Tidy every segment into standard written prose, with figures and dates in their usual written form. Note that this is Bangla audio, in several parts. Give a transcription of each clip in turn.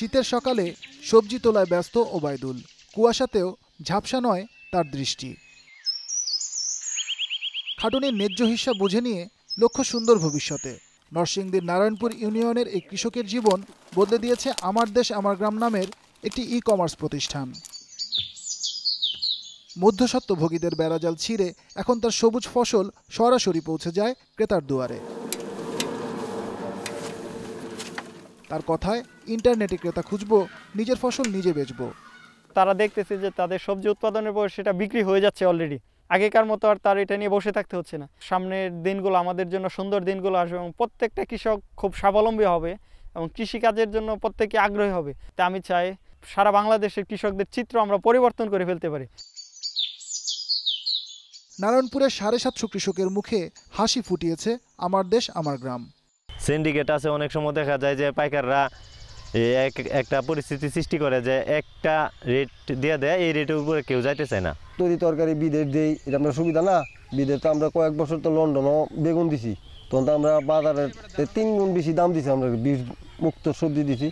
শীতের সকালে সবজি তোলায় ব্যস্ত ওবায়দুল। কুয়াশাতেও ঝাপসা নয় তার দৃষ্টি। খাটুনির ন্যায্য হিস্যা বুঝে নিয়ে লক্ষ্য সুন্দর ভবিষ্যতে। নরসিংদীর নারায়ণপুর ইউনিয়নের এই কৃষকের জীবন বদলে দিয়েছে আমার দেশ আমার গ্রাম নামের একটি ই-কমার্স প্রতিষ্ঠান। মধ্যস্বত্বভোগীদের বেড়াজাল ছিঁড়ে এখন তার সবুজ ফসল সরাসরি পৌঁছে যায় ক্রেতার দুয়ারে। তার কথায়, ইন্টারনেটে ক্রেতা খুঁজবো, নিজের ফসল নিজে বেচবো। তারা দেখতেছে যে তাদের সবজি উৎপাদনের পর সেটা বিক্রি হয়ে যাচ্ছে অলরেডি। আগেকার মতো আর তার এটা নিয়ে বসে থাকতে হচ্ছে না। সামনের দিনগুলো আমাদের জন্য সুন্দর দিনগুলো আসবে এবং প্রত্যেকটা কৃষক খুব স্বাবলম্বী হবে এবং কৃষিকাজের জন্য প্রত্যেকে আগ্রহী হবে। তা আমি চাই সারা বাংলাদেশের কৃষকদের চিত্র আমরা পরিবর্তন করে ফেলতে পারি। নারায়ণপুরের 750 কৃষকের মুখে হাসি ফুটিয়েছে আমার দেশ আমার গ্রাম। সিন্ডিকেট আছে, অনেক সময় দেখা যায় যে পাইকাররা একটা পরিস্থিতি সৃষ্টি করে যে একটা রেট দিয়ে দেয়, এই রেটের উপরে কেউ যাইতে চায় না। তৈরি তরকারি বিদেশ দেই, এটা আমরা সুবিধা না। বিদেশ তো আমরা কয়েক বছর তো লন্ডনও বেগুন দিছি, তখন তো আমরা বাজারে 3 গুণ বেশি দাম দিছি, আমরা বিষ মুক্ত সবজি দিছি।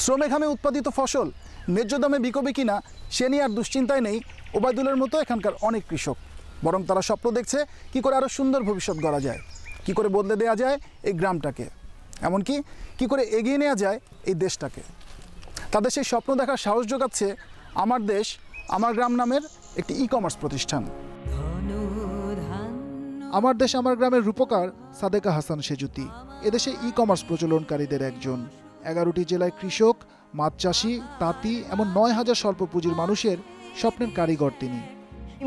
শ্রমে ঘামে উৎপাদিত ফসল ন্যায্য দামে বিকবে কিনা সে নিয়ে আর দুশ্চিন্তায় নেই ওবায়দুলের মতো এখানকার অনেক কৃষক। বরং তারা স্বপ্ন দেখছে কি করে আরও সুন্দর ভবিষ্যৎ গড়া যায়, কি করে বদলে দেওয়া যায় এই গ্রামটাকে, এমনকি কি করে এগিয়ে নেওয়া যায় এই দেশটাকে। তাদের সেই স্বপ্ন দেখার সাহস যোগাচ্ছে আমার দেশ আমার গ্রাম নামের একটি ই-কমার্স প্রতিষ্ঠান। আমার দেশ আমার গ্রামের রূপকার সাদেকা হাসান সেজুতি এদেশে ই-কমার্স প্রচলনকারীদের একজন। 11টি জেলায় কৃষক, মাছ চাষি, তাঁতি এমন 9000 স্বল্প পুঁজির মানুষের স্বপ্নের কারিগর তিনি।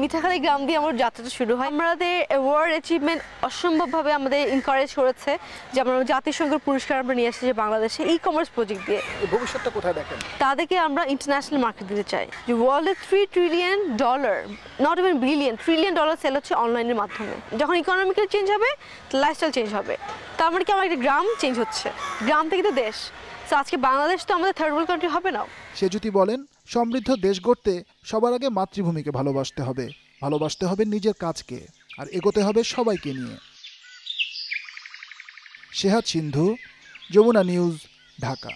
মিঠাখালী গ্রাম দিয়ে আমার যাত্রাটা শুরু হয়। আমাদের ওয়ার্ল্ড অ্যাচিভমেন্ট অসম্ভবভাবে আমাদের এনকারেজ করেছে যে আমরা জাতিসংঘের পুরস্কার আমরা নিয়ে এসেছি বাংলাদেশে ই-কমার্স প্রজেক্ট দিয়ে। ভবিষ্যৎটা কোথায় দেখেন? তাদেরকে আমরা ইন্টারন্যাশনাল মার্কেট দিতে চাই। যে ওয়ার্ল্ডে $3 trillion, not even billion, $1 trillion sale হচ্ছে অনলাইনের মাধ্যমে। যখন ইকোনমিক্যাল চেঞ্জ হবে, লাইফস্টাইল চেঞ্জ হবে। তার মানে কি আমার একটা গ্রাম চেঞ্জ হচ্ছে, গ্রাম থেকে তো দেশ। তো আজকে বাংলাদেশ তো আমাদের থার্ড ওয়ার্ল্ড কান্ট্রি হবে না। সেজুতি বলেন, সমৃদ্ধ দেশ গড়তে সবার আগে মাতৃভূমিকে ভালোবাসতে হবে নিজের কাজকে, আর এগোতে হবে সবাইকে নিয়ে। সেহাত সিন্ধু, যমুনা নিউজ, ঢাকা।